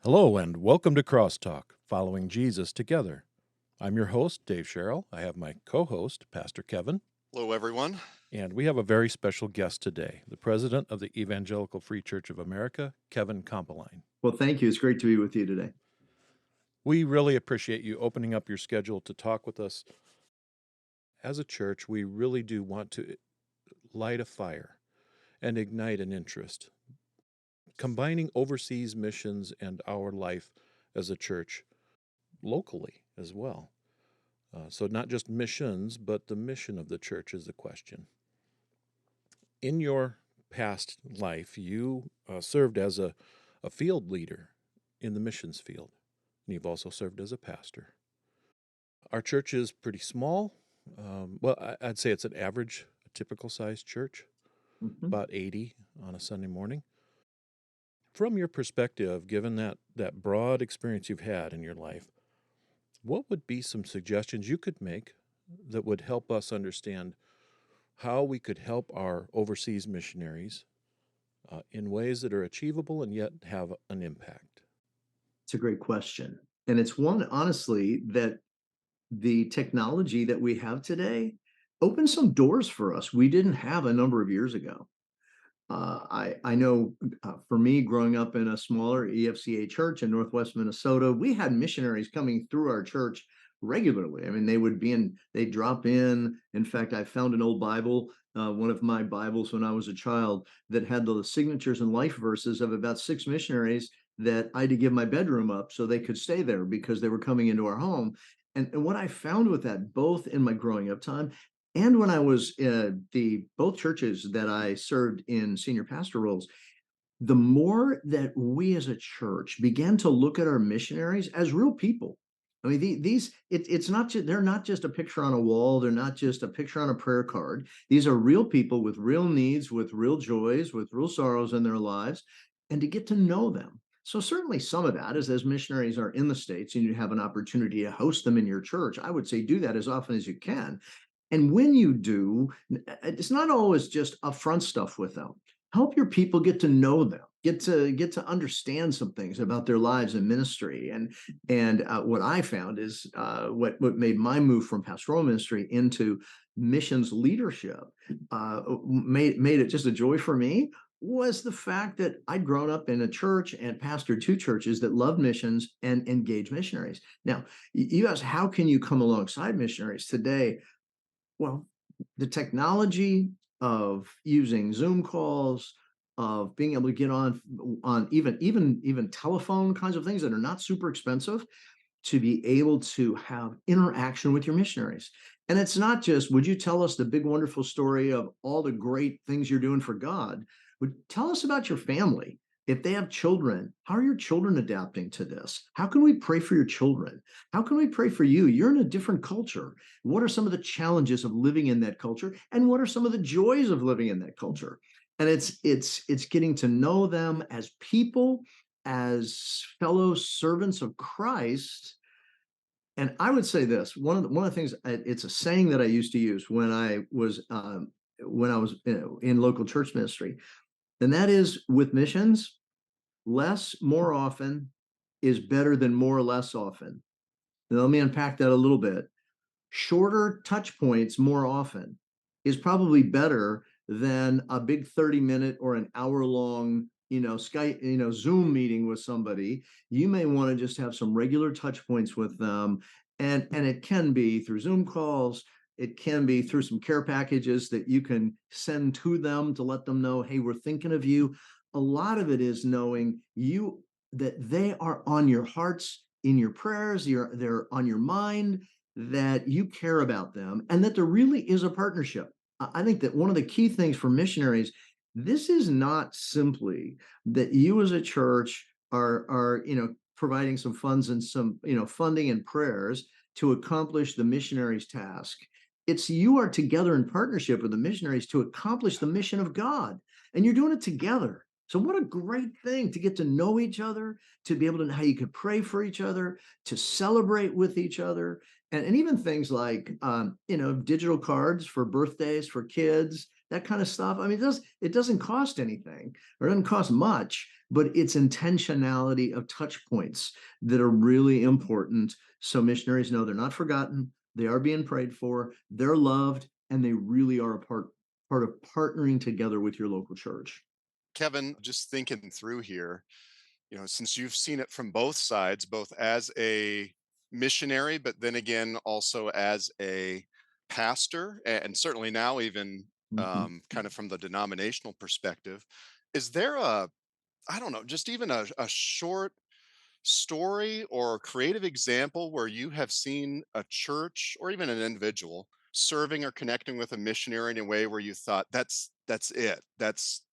Hello, and welcome to Crosstalk, Following Jesus Together. I'm your host, Dave Sherrill. I have my co-host, Pastor Kevin, Hello, everyone. and we have a very special guest today, the president of the Evangelical Free Church of America, Kevin Kompelien. Well, thank you. It's great to be with you today. We really appreciate you opening up your schedule to talk with us. As a church, we really do want to light a fire and ignite an interest, combining overseas missions and our life as a church locally as well. So not just missions, but the mission of the church is the question. In your past life, you served as a field leader in the missions field, and you've also served as a pastor. Our church is pretty small. I'd say it's an average, a typical sized church, about 80 on a Sunday morning. From your perspective, given that broad experience you've had in your life, what would be some suggestions you could make that would help us understand how we could help our overseas missionaries in ways that are achievable and yet have an impact? It's a great question. And it's one, honestly, that the technology that we have today opened some doors for us we didn't have a number of years ago. I know for me, growing up in a smaller EFCA church in Northwest Minnesota, we had missionaries coming through our church regularly. I mean, they'd drop in. In fact, I found an old Bible, one of my Bibles when I was a child, that had the signatures and life verses of about 6 missionaries that I had to give my bedroom up so they could stay there because they were coming into our home. And what I found with that, both in my growing up time and when I was the both churches that I served in senior pastor roles, the more that we as a church began to look at our missionaries as real people. I mean, it's not just, they're not just a picture on a wall. They're not just a picture on a prayer card. These are real people with real needs, with real joys, with real sorrows in their lives, and to get to know them. So certainly some of that is, as missionaries are in the States and you have an opportunity to host them in your church, I would say do that as often as you can. And when you do, it's not always just upfront stuff with them. Help your people get to know them, get to understand some things about their lives and ministry. And what I found is what made my move from pastoral ministry into missions leadership made it just a joy for me, was the fact that I'd grown up in a church and pastored 2 churches that loved missions and engaged missionaries. Now, you ask, how can you come alongside missionaries today? Well, the technology of using Zoom calls, of being able to get on even telephone kinds of things that are not super expensive, to be able to have interaction with your missionaries. And it's not just, would you tell us the big wonderful story of all the great things you're doing for God? Would tell us about your family. If they have children, how are your children adapting to this? How can we pray for your children? How can we pray for you? You're in a different culture. What are some of the challenges of living in that culture? And what are some of the joys of living in that culture? And it's getting to know them as people, as fellow servants of Christ. And I would say this, one of the things, it's a saying that I used to use when I was in local church ministry, and that is, with missions, less more often is better than more or less often. Now, let me unpack that a little bit. Shorter touch points more often is probably better than a big 30-minute or an hour-long, Skype, Zoom meeting with somebody. You may want to just have some regular touch points with them. And it can be through Zoom calls. It can be through some care packages that you can send to them to let them know, hey, we're thinking of you. A lot of it is knowing that they are on your hearts, in your prayers, they're on your mind, that you care about them, and that there really is a partnership. I think that one of the key things for missionaries, this is not simply that you as a church are providing some funds and some funding and prayers to accomplish the missionaries' task. It's, you are together in partnership with the missionaries to accomplish the mission of God, and you're doing it together. So what a great thing to get to know each other, to be able to know how you could pray for each other, to celebrate with each other, and even things like digital cards for birthdays for kids. that kind of stuff. I mean, it doesn't cost anything or it doesn't cost much, but it's intentionality of touch points that are really important. So missionaries know they're not forgotten, they are being prayed for, they're loved, and they really are a part of partnering together with your local church. Kevin, just thinking through here, since you've seen it from both sides, both as a missionary, but then again, also as a pastor, and certainly now, even Mhm. kind of from the denominational perspective, is there a, I don't know, just even a short story or creative example where you have seen a church or even an individual serving or connecting with a missionary in a way where you thought that's it, that's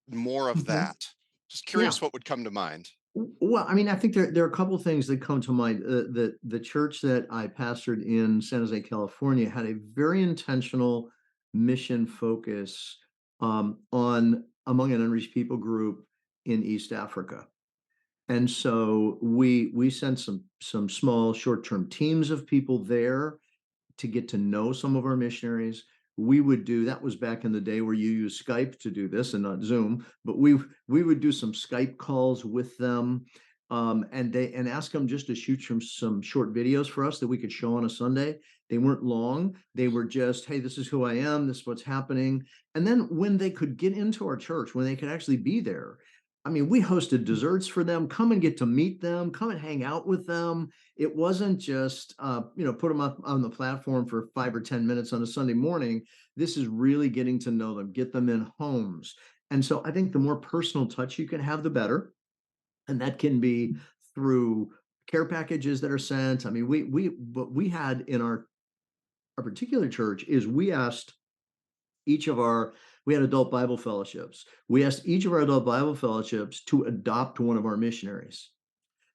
more of Mhm. that? Just Yeah. curious what would come to mind. Well, I mean, I think there are a couple of things that come to mind. The church that I pastored in San Jose, California, had a very intentional mission focus on among an unreached people group in East Africa. And so we sent some small short-term teams of people there to get to know some of our missionaries. We would do that was back in the day where you use Skype to do this and not Zoom, but we would do some Skype calls with them, and ask them just to shoot some short videos for us that we could show on a Sunday. They weren't long; they were just, "Hey, this is who I am. This is what's happening." And then when they could get into our church, when they could actually be there, I mean, we hosted desserts for them. Come and get to meet them. Come and hang out with them. It wasn't just put them up on the platform for 5 or 10 minutes on a Sunday morning. This is really getting to know them, get them in homes. And so I think the more personal touch you can have, the better. And that can be through care packages that are sent. I mean, we what we had in our particular church is we asked each of our we had adult Bible fellowships. We asked each of our adult Bible fellowships to adopt one of our missionaries.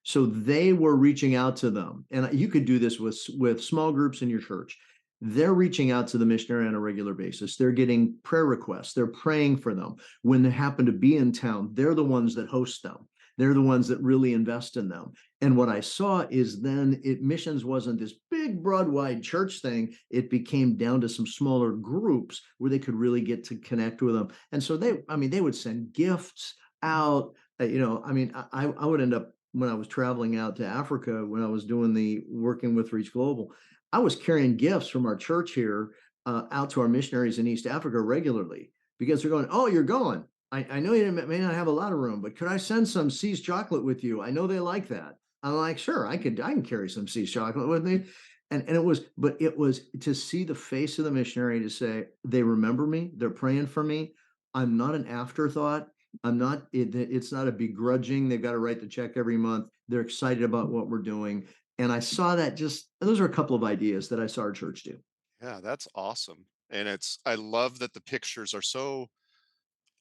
So they were reaching out to them, and you could do this with small groups in your church. They're reaching out to the missionary on a regular basis. They're getting prayer requests. They're praying for them. When they happen to be in town, they're the ones that host them. They're the ones that really invest in them. And what I saw is then missions wasn't this big, broad, wide church thing. It became down to some smaller groups where they could really get to connect with them. And so I mean, they would send gifts out. I mean, I would end up when I was traveling out to Africa, when I was doing the working with Reach Global, I was carrying gifts from our church here out to our missionaries in East Africa regularly because they're going, "Oh, you're going. I know you may not have a lot of room, but could I send some See's chocolate with you? I know they like that." I'm like, "Sure, I can carry some See's chocolate with me." And it was to see the face of the missionary to say, they remember me, they're praying for me. I'm not an afterthought. It's not a begrudging, they've got to write the check every month. They're excited about what we're doing. And I saw that just those are a couple of ideas that I saw our church do. Yeah, that's awesome. And I love that the pictures are so,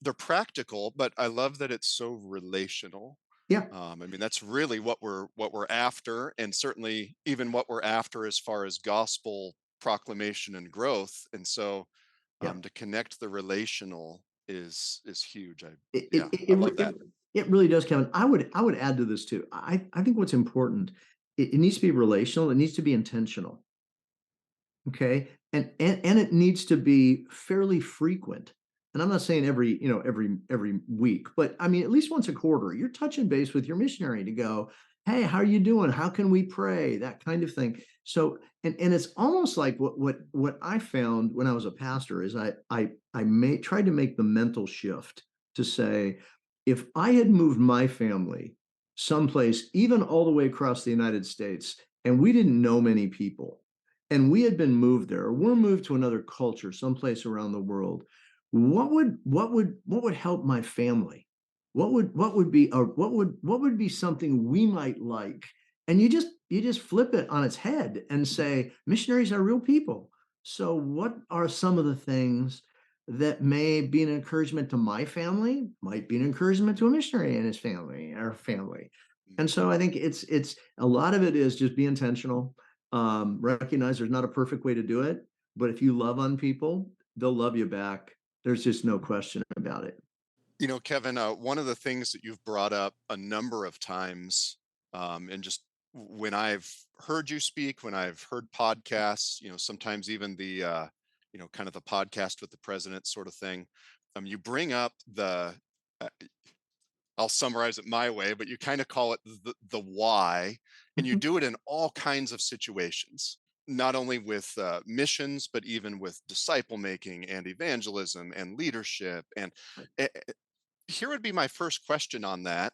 they're practical, but I love that it's so relational. Yeah, I mean, that's really what we're after, and certainly even what we're after as far as gospel proclamation and growth. And so, yeah. to connect the relational is huge. It Yeah, it it I it, love re- that. it, it really does, Kevin. I would add to this too. I think what's important, it needs to be relational, it needs to be intentional. Okay. And it needs to be fairly frequent. And I'm not saying every week, but I mean at least once a quarter, you're touching base with your missionary to go, "Hey, how are you doing? How can we pray?" That kind of thing. So and it's almost like what I found when I was a pastor is I made tried to make the mental shift to say, if I had moved my family someplace, even all the way across the United States, and we didn't know many people, and we had been moved there, or we're moved to another culture someplace around the world, what would help my family? What would be something we might like? And you just flip it on its head and say missionaries are real people. So what are some of the things that may be an encouragement to my family, might be an encouragement to a missionary and his family, our family? And Mhm. so I think it's a lot of it is just be intentional, recognize there's not a perfect way to do it, but if you love on people, they'll love you back. There's just no question about it. Kevin, one of the things that you've brought up a number of times, and just when I've heard you speak, when I've heard podcasts, sometimes even the kind of the podcast with the president sort of thing. You bring up uh, I'll summarize it my way, but you kind of call it the why, and you Mhm. do it in all kinds of situations, not only with missions, but even with disciple making and evangelism and leadership. And eh, eh, here would be my first question on that,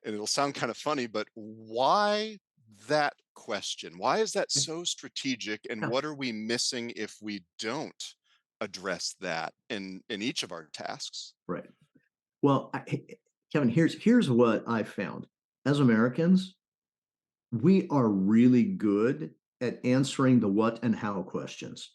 and it'll sound kind of funny, but why that question? Why is that Yeah. so strategic, and Yeah. what are we missing if we don't address that in each of our tasks? Right. Well, Kevin, here's what I found. As Americans, we are really good at answering the what and how questions.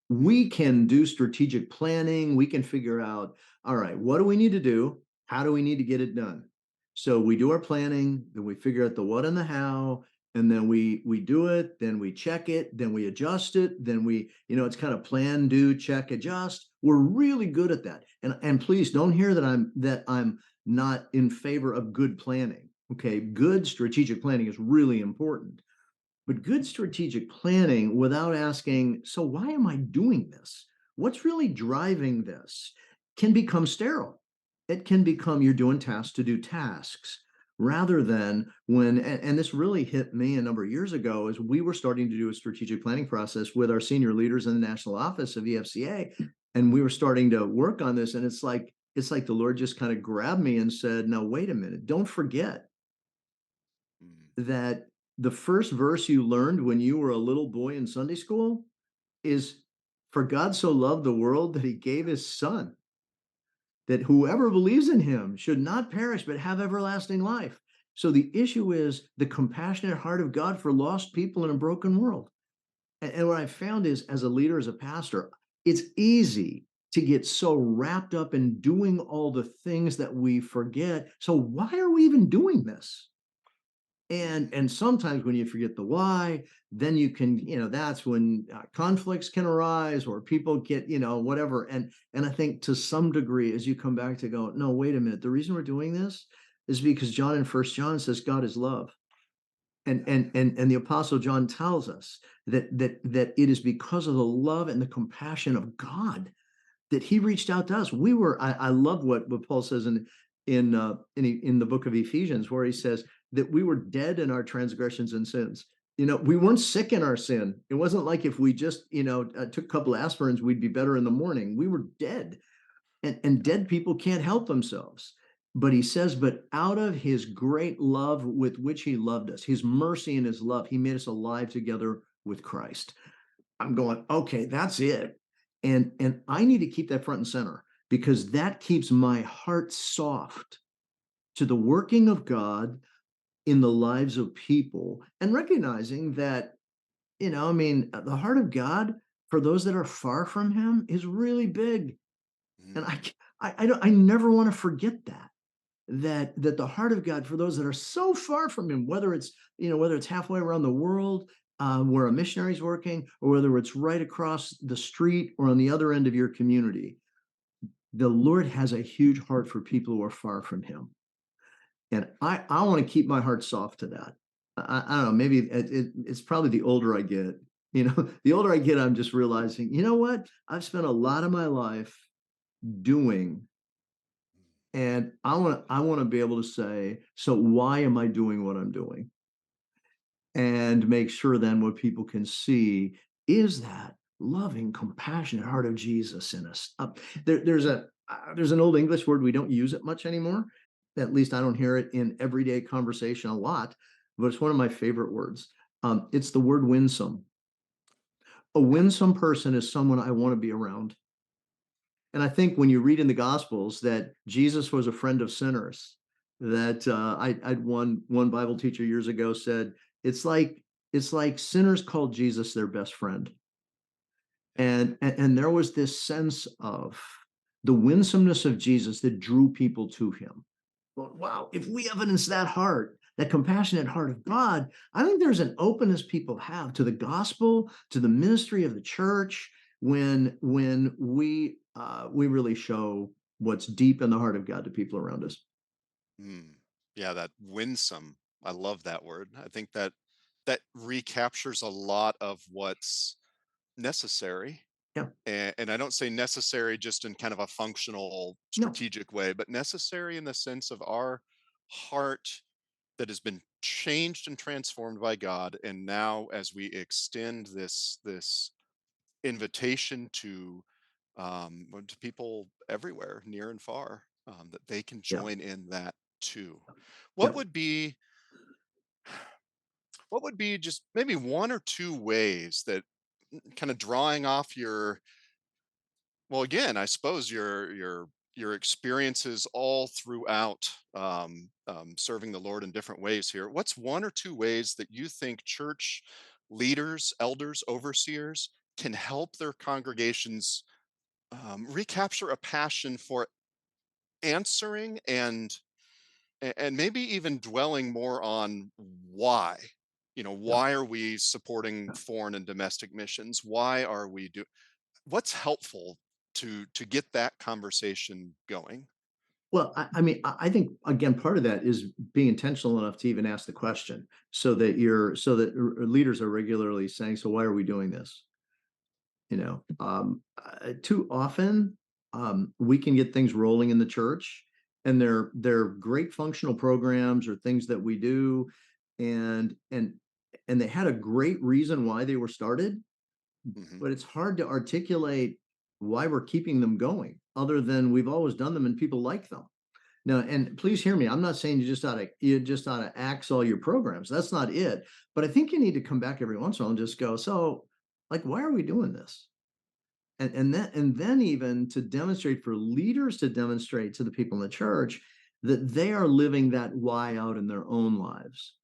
We Mm, can do strategic planning. We can figure out, all right, what do we need to do? How do we need to get it done? So we do our planning, then we figure out the what and the how, and then we do it, then we check it, then we adjust it, then it's kind of plan, do, check, adjust. We're really good at that. And please don't hear that I'm not in favor of good planning. Okay, good strategic planning is really important. But good strategic planning without asking, so why am I doing this? What's really driving this? Can become sterile. It can become you're doing tasks to do tasks rather than and this really hit me a number of years ago as we were starting to do a strategic planning process with our senior leaders in the national office of EFCA. And we were starting to work on this. And it's like the Lord just kind of grabbed me and said, now, wait a minute, don't forget mm, that the first verse you learned when you were a little boy in Sunday school is, "For God so loved the world that he gave his son, that whoever believes in him should not perish but have everlasting life." So the issue is the compassionate heart of God for lost people in a broken world. And what I found is, as a leader, as a pastor, it's easy to get so wrapped up in doing all the things that we forget. So why are we even doing this? mm. And sometimes when you forget the why, then that's when conflicts can arise or people get whatever. And I think to some degree, as you come back to go, no, wait a minute, the reason we're doing this is because John in First John says God is love. And the apostle John tells us that it is because of the love and the compassion of God that he reached out to us. I love what Paul says in the book of Ephesians, where he says that we were dead in our transgressions and sins. We weren't sick in our sin. It wasn't like if we just took a couple of aspirins, we'd be better in the morning. We were dead, and dead people can't help themselves. But he says, but out of his great love with which he loved us, his mercy and his love, he made us alive together with Christ. I'm going, okay, that's it. And I need to keep that front and center because that keeps my heart soft to the working of God in the lives of people and recognizing that, I mean, the heart of God for those that are far from him is really big. And Mm. I never want to forget that the heart of God for those that are so far from him, whether it's halfway around the world, where a missionary is working, or whether it's right across the street or on the other end of your community, the Lord has a huge heart for people who are far from him. And I want to keep my heart soft to that. I don't know, maybe it's probably the older I get, the older I get, I'm just realizing, you know what? I've spent a lot of my life doing. And I want to be able to say, so why am I doing what I'm doing? And make sure then what people can see is that loving, compassionate heart of Jesus in us. There's an old English word, we don't use it much anymore. At least I don't hear it in everyday conversation a lot, but it's one of my favorite words. It's the word winsome. A winsome person is someone I want to be around. And I think when you read in the Gospels that Jesus was a friend of sinners, that I'd one Bible teacher years ago said it's like sinners called Jesus their best friend, Yeah. and there was this sense of the winsomeness of Jesus that drew people to him. Well, wow, if we evidence that heart, that compassionate heart of God, I think there's an openness people have to the gospel, to the ministry of the church, when we really show what's deep in the heart of God to people around us. Mm. Yeah, that winsome. I love that word. I think that recaptures a lot of what's necessary. Yeah. And I don't say necessary just in kind of a functional, No. strategic way, but necessary in the sense of our heart that has been changed and transformed by God. And now, as we extend this invitation to people everywhere, near and far, that they can Yeah. join in that too. Yeah. What would be what would be just maybe one or two ways that, kind of drawing off your, well, again, I suppose your experiences all throughout, serving the Lord in different ways here. What's one or two ways that you think church leaders, elders, overseers can help their congregations, recapture a passion for answering and maybe even dwelling more on why? Yeah. Why are we supporting foreign and domestic missions? Why are we doing? What's helpful to get that conversation going? Well, I mean, I think again, part of that is being intentional enough to even ask the question, so that leaders are regularly saying, "So why are we doing this?" Too often we can get things rolling in the church, and they're great functional programs or things that we do, and and and they had a great reason why they were started, Hmm. but it's hard to articulate why we're keeping them going, other than we've always done them and people like them. Now, and please hear me, I'm not saying you just ought to axe all your programs. That's not it. But I think you need to come back every once in a while and just go, so like, why are we doing this? And then even to demonstrate, for leaders to demonstrate to the people in the church that they are living that why out in their own lives.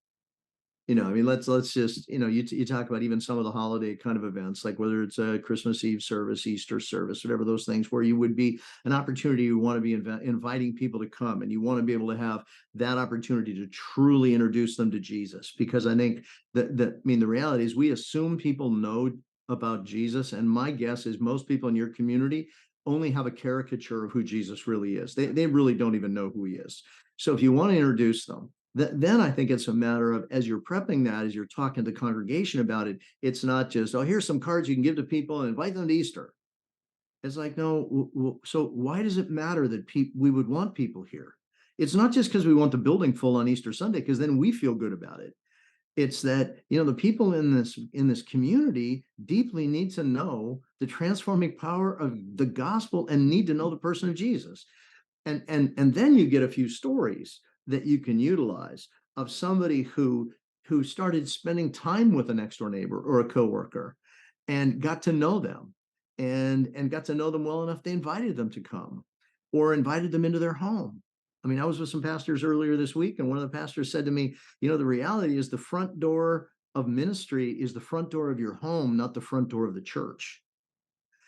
I mean, let's just, you talk about even some of the holiday kind of events, like whether it's a Christmas Eve service, Easter service, whatever those things, where you would be an opportunity, you want to be inviting people to come, and you want to be able to have that opportunity to truly introduce them to Jesus. Because I think I mean, the reality is we assume people know about Jesus, and my guess is most people in your community only have a caricature of who Jesus really is. They really don't even know who he is. So if you want to introduce them, then I think it's a matter of, as you're prepping that, as you're talking to the congregation about it, it's not just, oh, here's some cards you can give to people and invite them to Easter. It's like, no, so why does it matter that we would want people here? It's not just because we want the building full on Easter Sunday, because then we feel good about it. It's that, the people in this community deeply need to know the transforming power of the gospel and need to know the person of Jesus. And then you get a few stories that you can utilize of somebody who started spending time with a next door neighbor or a coworker, and got to know them, and got to know them well enough they invited them to come, or invited them into their home. I mean, I was with some pastors earlier this week, and one of the pastors said to me, the reality is the front door of ministry is the front door of your home, not the front door of the church.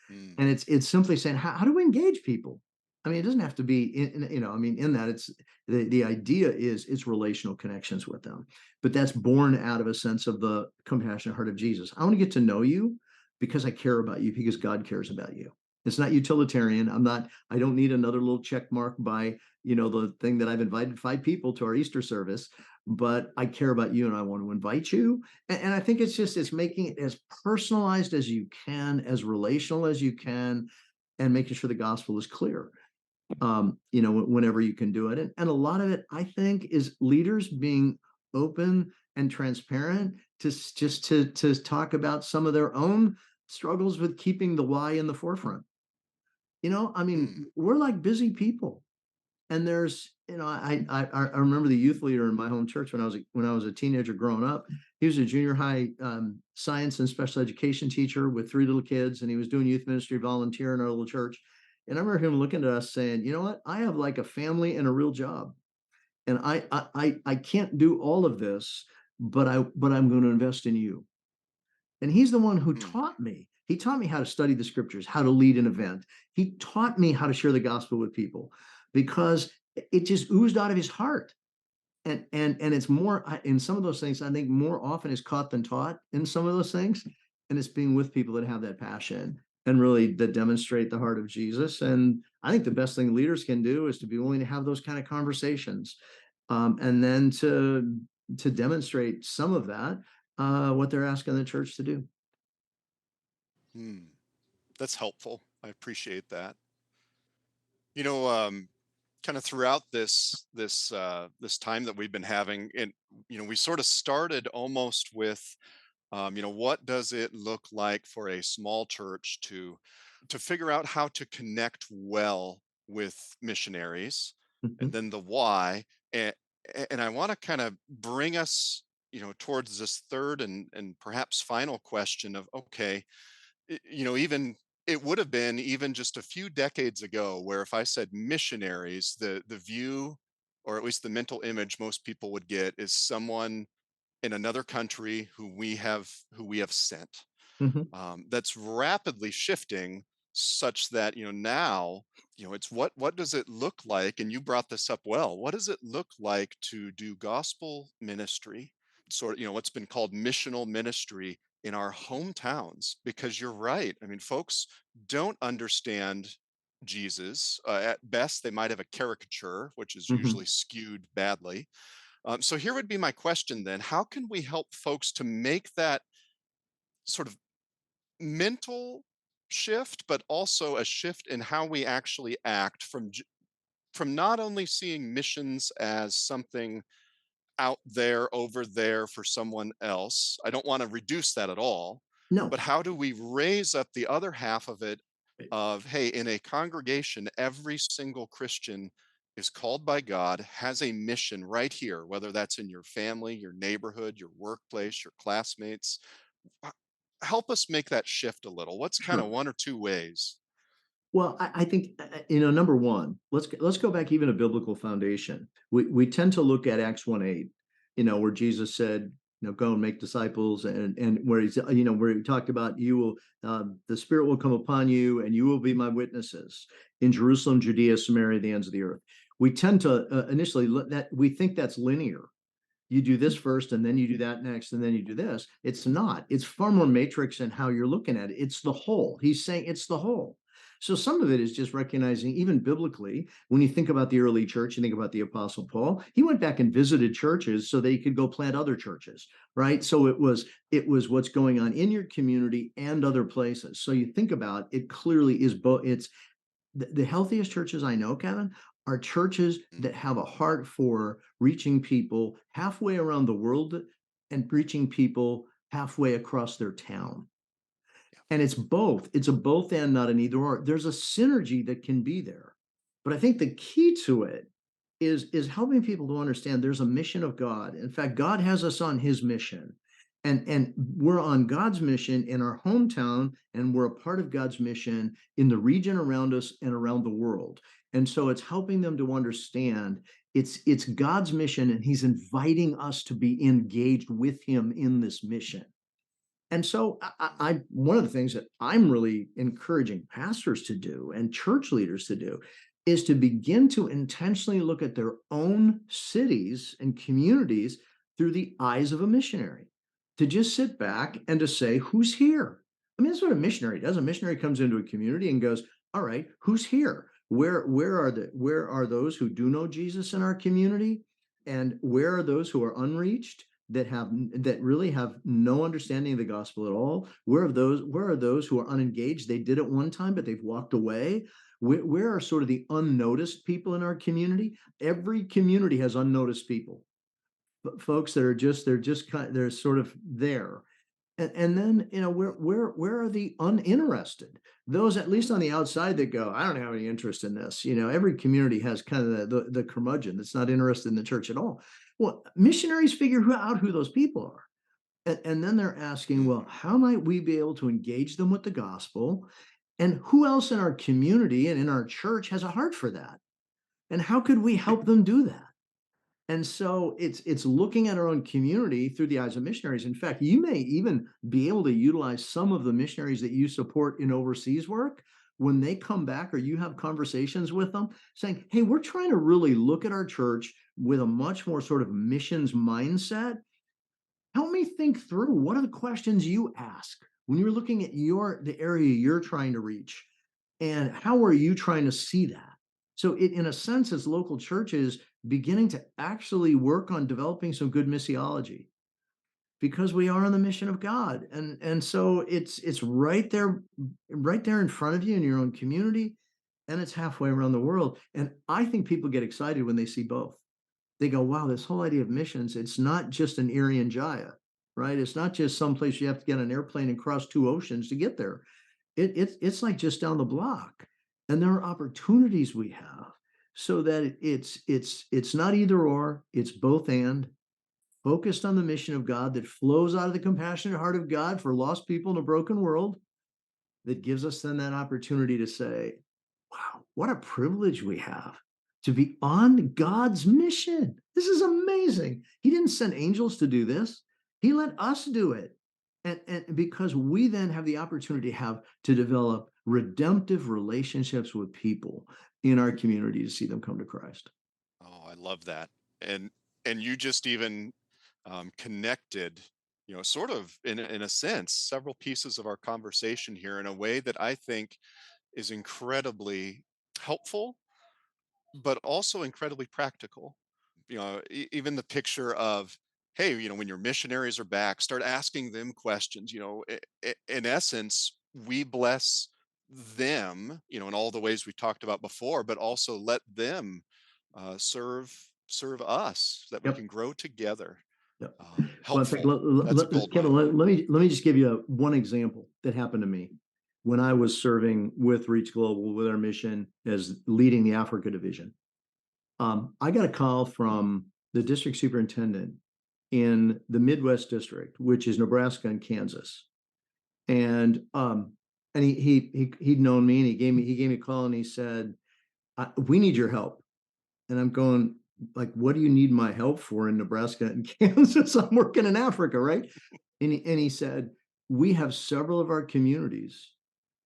Mm, And it's simply saying, how do we engage people? I mean, it doesn't have to be I mean, in that, it's the idea is it's relational connections with them, but that's born out of a sense of the compassionate heart of Jesus. I want to get to know you because I care about you, because God cares about you. It's not utilitarian. I don't need another little check mark by, the thing that I've invited 5 people to our Easter service, but I care about you and I want to invite you. And I think it's making it as personalized as you can, as relational as you can, and making sure the gospel is clear. Whenever you can do it. And a lot of it, I think, is leaders being open and transparent to talk about some of their own struggles with keeping the why in the forefront. I mean, mm, we're like busy people. And there's, I remember the youth leader in my home church when I was a teenager growing up. He was a junior high science and special education teacher with 3 little kids, and he was doing youth ministry volunteer in our little church. And I remember him looking at us saying, "You know what? I have like a family and a real job, and I can't do all of this, but I'm going to invest in you." And he's the one who mm, taught me. He taught me how to study the scriptures, how to lead an event. He taught me how to share the gospel with people, because it just oozed out of his heart. And it's more in some of those things, I think more often is caught than taught in some of those things. And it's being with people that have that passion and really that demonstrate the heart of Jesus. And I think the best thing leaders can do is to be willing to have those kind of conversations, and then to demonstrate some of that, what they're asking the church to do. mm. That's helpful. I appreciate that. You know, kind of throughout this time that we've been having, and we sort of started almost with, what does it look like for a small church to figure out how to connect well with missionaries, and Mhm. then the why. And, and I want to kind of bring us, towards this third and perhaps final question of, okay, even it would have been even just a few decades ago where if I said missionaries, the view, or at least the mental image most people would get, is someone in another country who we have sent. Mhm. That's rapidly shifting, such that now, it's what does it look like, and you brought this up well, what does it look like to do gospel ministry, sort of, what's been called missional ministry in our hometowns? Because you're right, I mean, folks don't understand Jesus. At best they might have a caricature, which is Mhm. usually skewed badly. So here would be my question then: how can we help folks to make that sort of mental shift, but also a shift in how we actually act, from not only seeing missions as something out there, over there for someone else. I don't want to reduce that at all, but No. how do we raise up the other half of it, of, hey, in a congregation, every single Christian is called by God, has a mission right here, whether that's in your family, your neighborhood, your workplace, your classmates. H- Help us make that shift a little. What's kind of Sure. one or two ways? Well, I think number one, let's go back even a biblical foundation. We tend to look at Acts 1:8, where Jesus said, go and make disciples, and where he's where he talked about you will the Spirit will come upon you, and you will be my witnesses in Jerusalem, Judea, Samaria, the ends of the earth. We tend to initially look that we think that's linear. You do this first and then you do that next and then you do this. It's not. It's far more matrix in how you're looking at it. It's the whole. He's saying it's the whole. So some of it is just recognizing, even biblically, when you think about the early church, you think about the Apostle Paul, he went back and visited churches so that he could go plant other churches, right? So it was what's going on in your community and other places. So you think about it, clearly is both. It's the healthiest churches I know, Kevin, are churches Mm, that have a heart for reaching people halfway around the world and reaching people halfway across their town. yeah. And it's both. It's a both and, not an either or. There's a synergy that can be there. But I think the key to it is helping people to understand there's a mission of God. In fact, God has us on his mission. And we're on God's mission in our hometown, and we're a part of God's mission in the region around us and around the world. And so it's helping them to understand it's God's mission, and he's inviting us to be engaged with him in this mission. And so one of the things that I'm really encouraging pastors to do and church leaders to do is to begin to intentionally look at their own cities and communities through the eyes of a missionary. To just sit back and to say, who's here? I mean, that's what a missionary does. A missionary comes into a community and goes, all right, who's here? Where are those who do know Jesus in our community? And where are those who are unreached? That really have no understanding of the gospel at all? Where are those who are unengaged? They did it one time, but they've walked away. Where are sort of the unnoticed people in our community? Every community has unnoticed people, folks that are just they're sort of there. And then where are the uninterested? Those at least on the outside that go, I don't have any interest in this. Every community has kind of the curmudgeon that's not interested in the church at all. Well, missionaries figure out who those people are. And then they're asking, well, Mhm. how might we be able to engage them with the gospel? And who else in our community and in our church has a heart for that? And how could we help them do that? And so it's looking at our own community through the eyes of missionaries. In fact, you may even be able to utilize some of the missionaries that you support in overseas work when they come back, or you have conversations with them saying, hey, we're trying to really look at our church with a much more sort of missions mindset. Help me think through, what are the questions you ask when you're looking at the area you're trying to reach, and how are you trying to see that? So it, in a sense, as local churches beginning to actually work on developing some good missiology. because we are on the mission of God. And so it's right there, right there in front of you in your own community, and it's halfway around the world. And I think people get excited when they see both. They go, wow, this whole idea of missions, it's not just an Irian Jaya, right? It's not just someplace you have to get on an airplane and cross two oceans to get there. It's like just down the block. And there are opportunities we have so that it's not either or, it's both and, focused on the mission of God that flows out of the compassionate heart of God for lost people in a broken world, that gives us then that opportunity to say, wow, what a privilege we have to be on God's mission. This is amazing. He didn't send angels to do this. He let us do it. And because we then have the opportunity to develop redemptive relationships with people in our community to see them come to Christ. Oh, I love that. And you just even connected, sort of in a sense, several pieces of our conversation here in a way that I think is incredibly helpful, but also incredibly practical. Even the picture of, hey, when your missionaries are back, start asking them questions. In essence, we bless them, in all the ways we talked about before, but also let them serve us so that we Yep. can grow together. Yep. Well, in fact, Helpful. That's a gold Kevin, mine. let me just give you one example that happened to me when I was serving with Reach Global with our mission as leading the Africa division. I got a call from the district superintendent in the Midwest district, which is Nebraska and Kansas, and he'd known me, and he gave me a call, and he said, "We need your help." And I'm going, like, what do you need my help for in Nebraska and Kansas? I'm working in Africa, right? And he said, we have several of our communities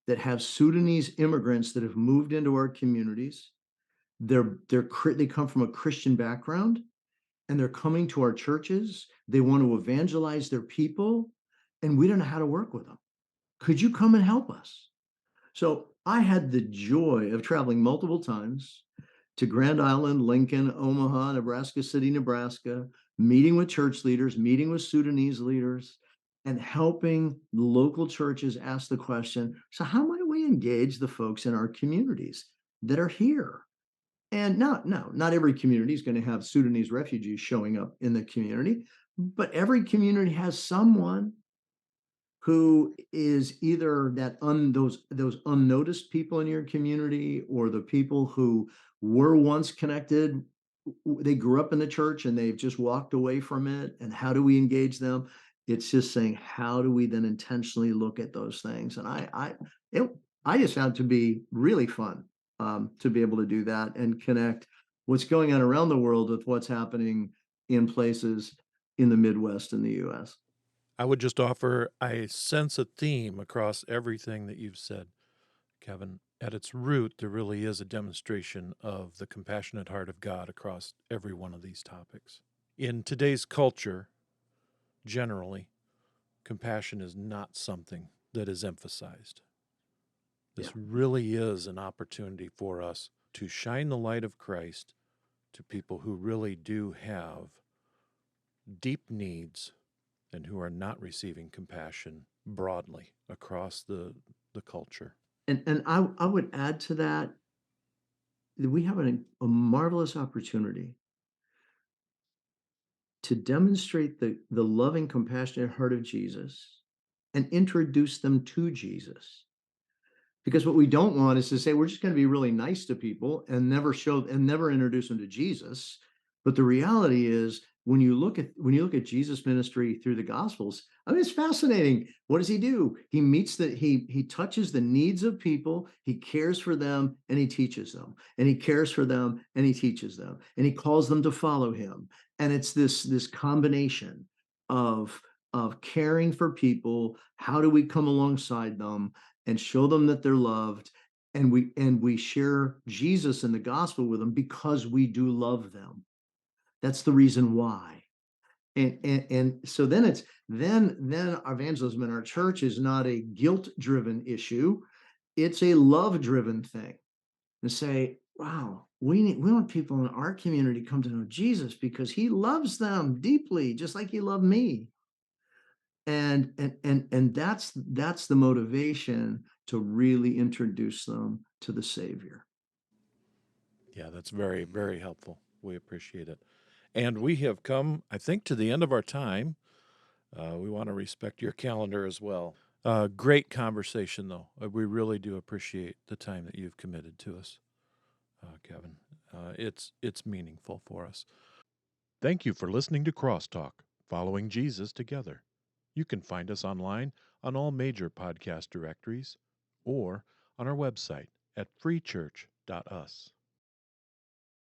that have Sudanese immigrants that have moved into our communities. They come from a Christian background, and they're coming to our churches. They want to evangelize their people, and we don't know how to work with them. Could you come and help us? So I had the joy of traveling multiple times to Grand Island, Lincoln, Omaha, Nebraska City, Nebraska, meeting with church leaders, meeting with Sudanese leaders, and helping local churches ask the question, so how might we engage the folks in our communities that are here? And not every community is going to have Sudanese refugees showing up in the community, but every community has someone who is either those unnoticed people in your community, or the people who were once connected. They grew up in the church and they've just walked away from it. And how do we engage them? It's just saying, how do we then intentionally look at those things? And I just found it to be really fun, to be able to do that and connect what's going on around the world with what's happening in places in the Midwest in the U.S. I would just offer, I sense a theme across everything that you've said, Kevin. At its root, there really is a demonstration of the compassionate heart of God across every one of these topics. In today's culture, generally, compassion is not something that is emphasized. This really is an opportunity for us to shine the light of Christ to people who really do have deep needs and who are not receiving compassion broadly across the culture. And I would add to that we have a marvelous opportunity to demonstrate the loving, compassionate heart of Jesus and introduce them to Jesus. Because what we don't want is to say we're just going to be really nice to people and never introduce them to Jesus. But the reality is, when you look at Jesus' ministry through the Gospels, I mean, it's fascinating. What does he do? He touches the needs of people, he cares for them, and he teaches them, and he cares for them, and he teaches them, and he calls them to follow him. And it's this combination of caring for people. How do we come alongside them and show them that they're loved? And we share Jesus in the gospel with them because we do love them. That's the reason why. And so then evangelism in our church is not a guilt-driven issue. It's a love-driven thing. To say, wow, we want people in our community to come to know Jesus because he loves them deeply, just like he loved me. And that's the motivation to really introduce them to the Savior. Yeah, that's very, very helpful. We appreciate it. And we have come, I think, to the end of our time. We want to respect your calendar as well. Great conversation, though. We really do appreciate the time that you've committed to us, Kevin. It's meaningful for us. Thank you for listening to Crosstalk, Following Jesus Together. You can find us online on all major podcast directories or on our website at freechurch.us.